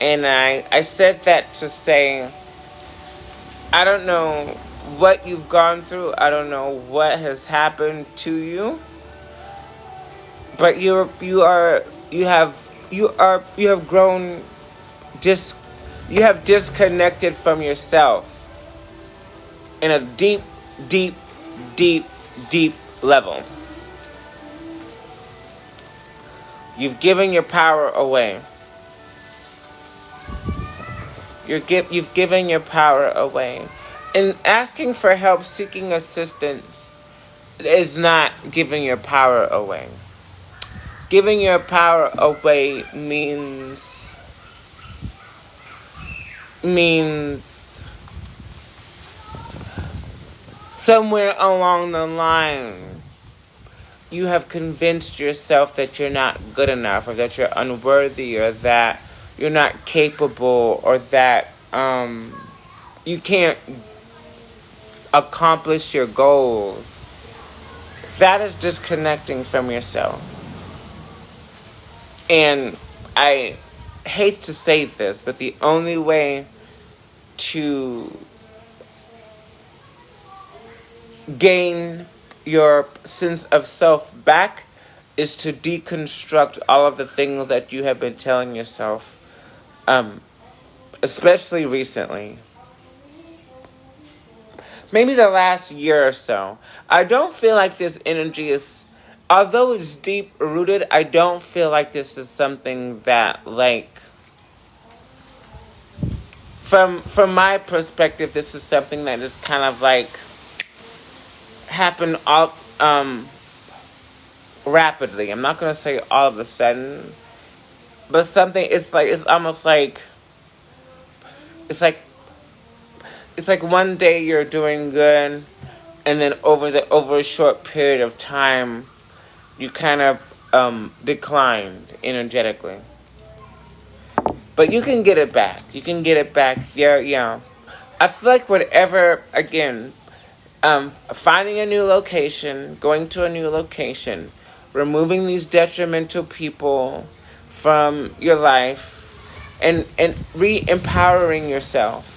And I said that to say, I don't know what you've gone through. I don't know what has happened to you. But you have grown you have disconnected from yourself in a deep, deep, deep, deep level. You've given your power away. You've given your power away. And asking for help, seeking assistance, is not giving your power away. Giving your power away means somewhere along the line you have convinced yourself that you're not good enough, or that you're unworthy, or that you're not capable, or that you can't accomplish your goals. That is disconnecting from yourself. And I hate to say this, but the only way to gain your sense of self back is to deconstruct all of the things that you have been telling yourself, especially recently. Maybe the last year or so. I don't feel like this energy is, although it's deep rooted, I don't feel like this is something that, like, from my perspective, this is something that is kind of like happened all rapidly. I'm not gonna say all of a sudden, but something. It's almost like it's like one day you're doing good, and then over a short period of time, you kind of declined energetically. But you can get it back. You can get it back. Yeah. I feel like whatever, again, finding a new location, going to a new location, removing these detrimental people from your life, and re-empowering yourself.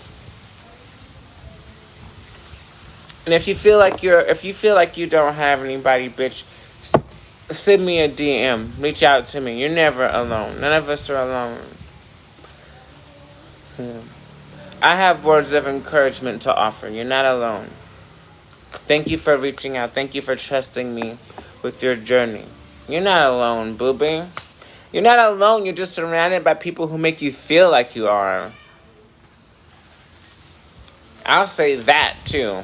And if you feel like you don't have anybody, bitch, send me a DM. Reach out to me. You're never alone. None of us are alone. I have words of encouragement to offer. You're not alone. Thank you for reaching out. Thank you for trusting me with your journey. You're not alone, booby. You're not alone. You're just surrounded by people who make you feel like you are. I'll say that too.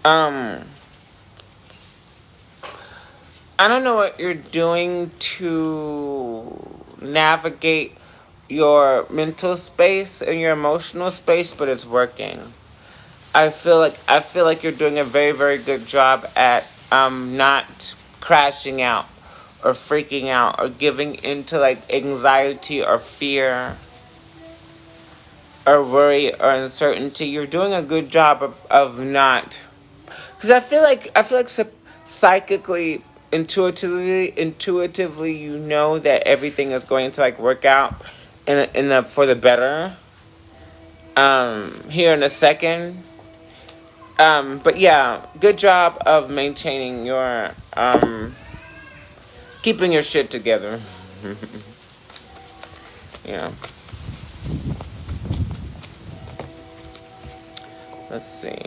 um, I don't know what you're doing to navigate your mental space and your emotional space, but it's working. I feel like you're doing a very, very good job at not crashing out or freaking out or giving into like anxiety or fear or worry or uncertainty. You're doing a good job of not, because I feel like psychically, intuitively, you know that everything is going to like work out in the for the better. Here in a second. But yeah, good job of maintaining your keeping your shit together. Yeah. Let's see.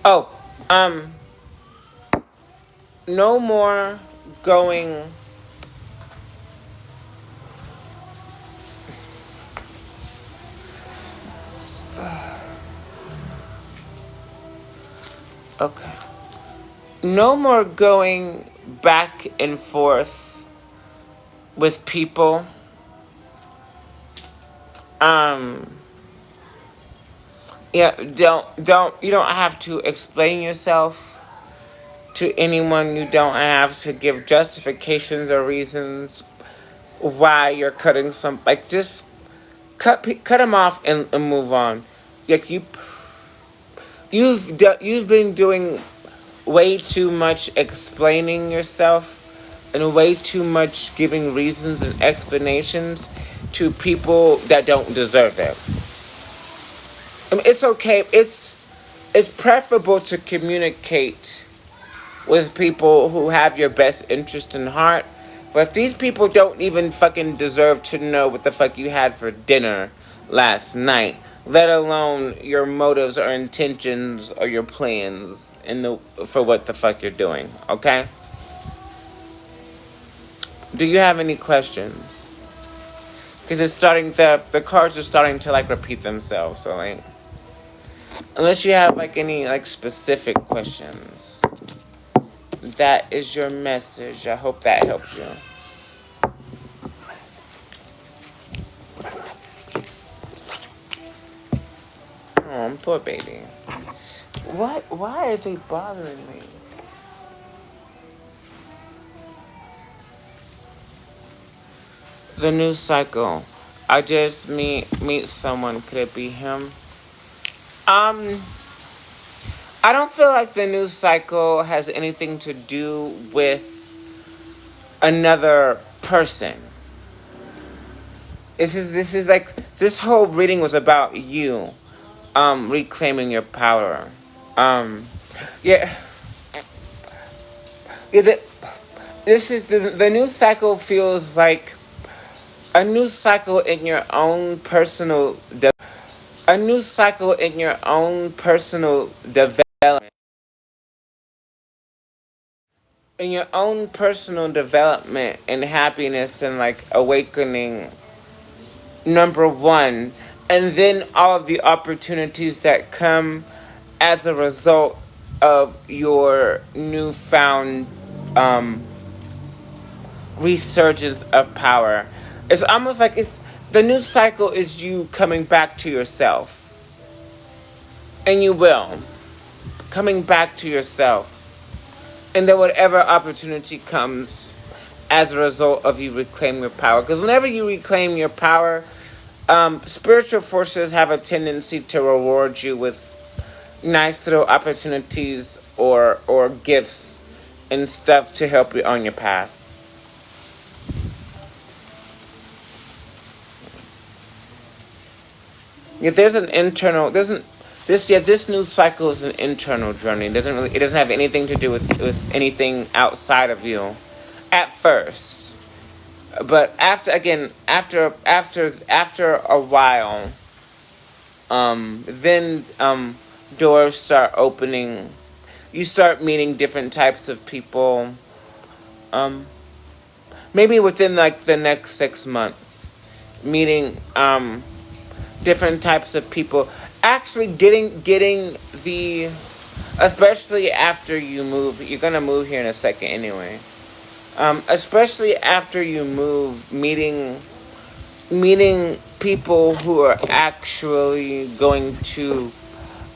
Oh, no more going. Okay. No more going back and forth with people. Um, yeah, you don't have to explain yourself to anyone. You don't have to give justifications or reasons why you're cutting some, like, just cut them off and move on. Like, you've been doing way too much explaining yourself and way too much giving reasons and explanations to people that don't deserve it. I mean, it's okay. It's preferable to communicate with people who have your best interest in heart. But if these people don't even fucking deserve to know what the fuck you had for dinner last night, let alone your motives or intentions or your plans for what the fuck you're doing, okay? Do you have any questions? Because the cards are starting to like repeat themselves, so like, unless you have like any like specific questions. That is your message. I hope that helps you. Oh, poor baby. What? Why are they bothering me? The news cycle. I just meet someone. Could it be him? I don't feel like the news cycle has anything to do with another person. This is like, this whole reading was about you reclaiming your power. Yeah. Yeah, this is the new cycle feels like a new cycle in your own personal a new cycle in your own personal development. In your own personal development and happiness and like awakening, number one, and then all of the opportunities that come as a result of your newfound resurgence of power. It's almost like the new cycle is you coming back to yourself. And you will. Coming back to yourself. And then whatever opportunity comes as a result of you reclaiming your power. Because whenever you reclaim your power, spiritual forces have a tendency to reward you with nice little opportunities or gifts and stuff to help you on your path. Yeah, there's This news cycle is an internal journey. It doesn't have anything to do with anything outside of you at first. But after a while, then doors start opening. You start meeting different types of people. Um, Maybe within like the next 6 months, meeting different types of people. Actually, getting the, especially after you move. You're gonna move here in a second anyway. Especially after you move, meeting people who are actually going to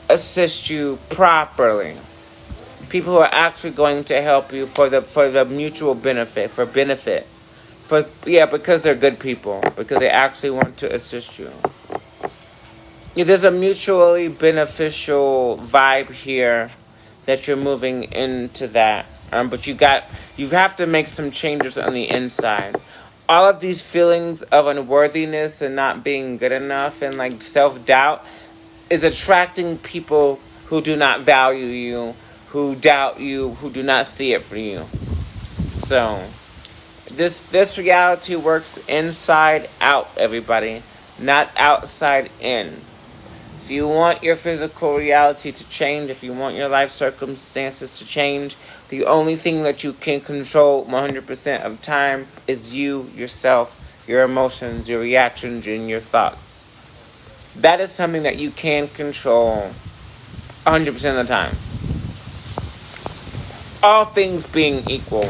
assist you properly. People who are actually going to help you for the mutual benefit, because they're good people, because they actually want to assist you. Yeah, there's a mutually beneficial vibe here that you're moving into that. But you have to make some changes on the inside. All of these feelings of unworthiness and not being good enough and like self-doubt is attracting people who do not value you, who doubt you, who do not see it for you. So this reality works inside out, everybody, not outside in. If you want your physical reality to change, if you want your life circumstances to change, the only thing that you can control 100% of time is you, yourself, your emotions, your reactions, and your thoughts. That is something that you can control 100% of the time. All things being equal,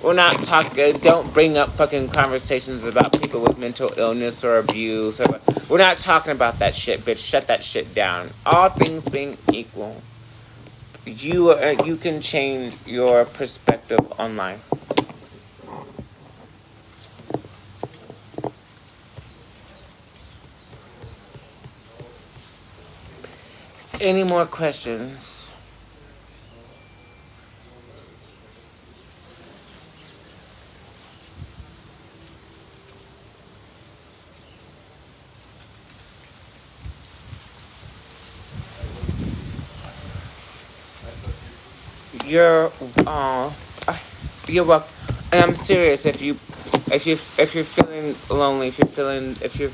we're not talking. Don't bring up fucking conversations about people with mental illness or abuse. We're not talking about that shit, bitch. Shut that shit down. All things being equal, you can change your perspective on life. Any more questions? You're you're welcome. And I'm serious. If you're feeling lonely, if you're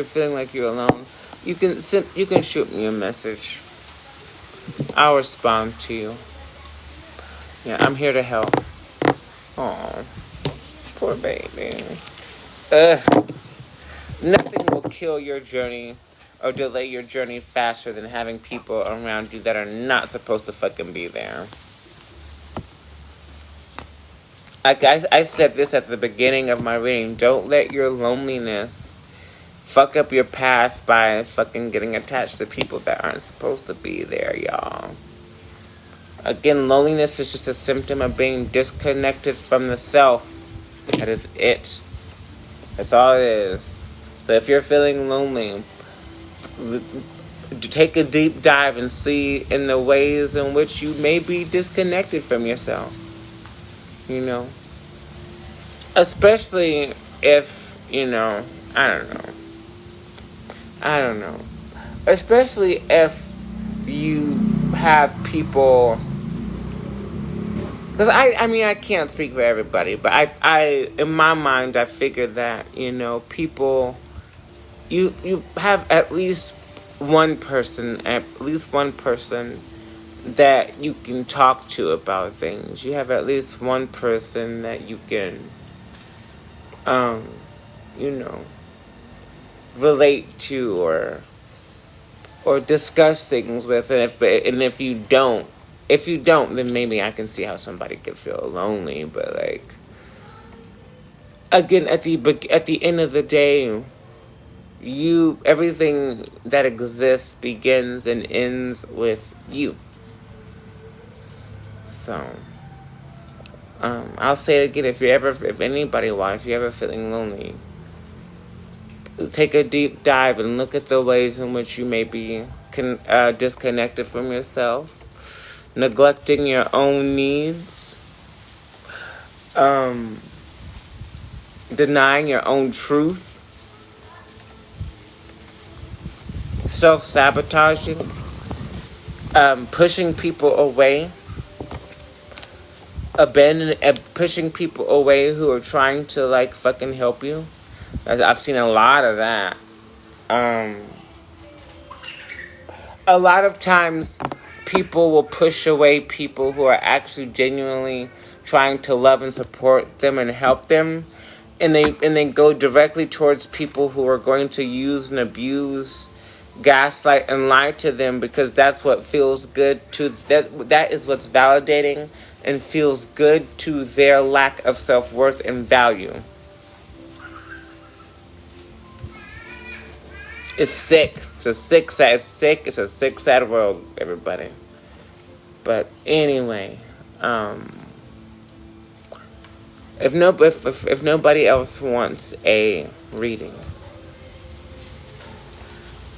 feeling like you're alone, you can shoot me a message. I'll respond to you. Yeah, I'm here to help. Oh, poor baby. Nothing will kill your journey or delay your journey faster than having people around you that are not supposed to fucking be there. Like I said this at the beginning of my reading, don't let your loneliness fuck up your path by fucking getting attached to people that aren't supposed to be there, y'all. Again, loneliness is just a symptom of being disconnected from the self. That is it. That's all it is. So if you're feeling lonely, take a deep dive and see in the ways in which you may be disconnected from yourself. You know? Especially if, I don't know. Especially if you have people... Because I can't speak for everybody, but I in my mind, I figure that, people... You have at least one person that you can talk to about things. You have at least one person that you can, relate to or discuss things with. And if you don't, then maybe I can see how somebody could feel lonely. But like, again, at the end of the day, everything that exists begins and ends with you. So, I'll say it again, if you're ever feeling lonely, take a deep dive and look at the ways in which you may be disconnected from yourself, neglecting your own needs, denying your own truth, self-sabotaging, pushing people away, pushing people away who are trying to like fucking help you. I've seen a lot of that. A lot of times people will push away people who are actually genuinely trying to love and support them and help them, and they go directly towards people who are going to use and abuse, gaslight and lie to them, because that's what feels good to that is what's validating and feels good to their lack of self-worth and value. It's sick. It's a sick, sad world, everybody. But anyway, if nobody else wants a reading,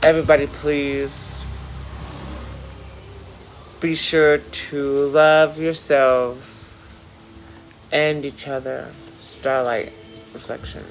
everybody please be sure to love yourselves and each other. Starlight Reflection.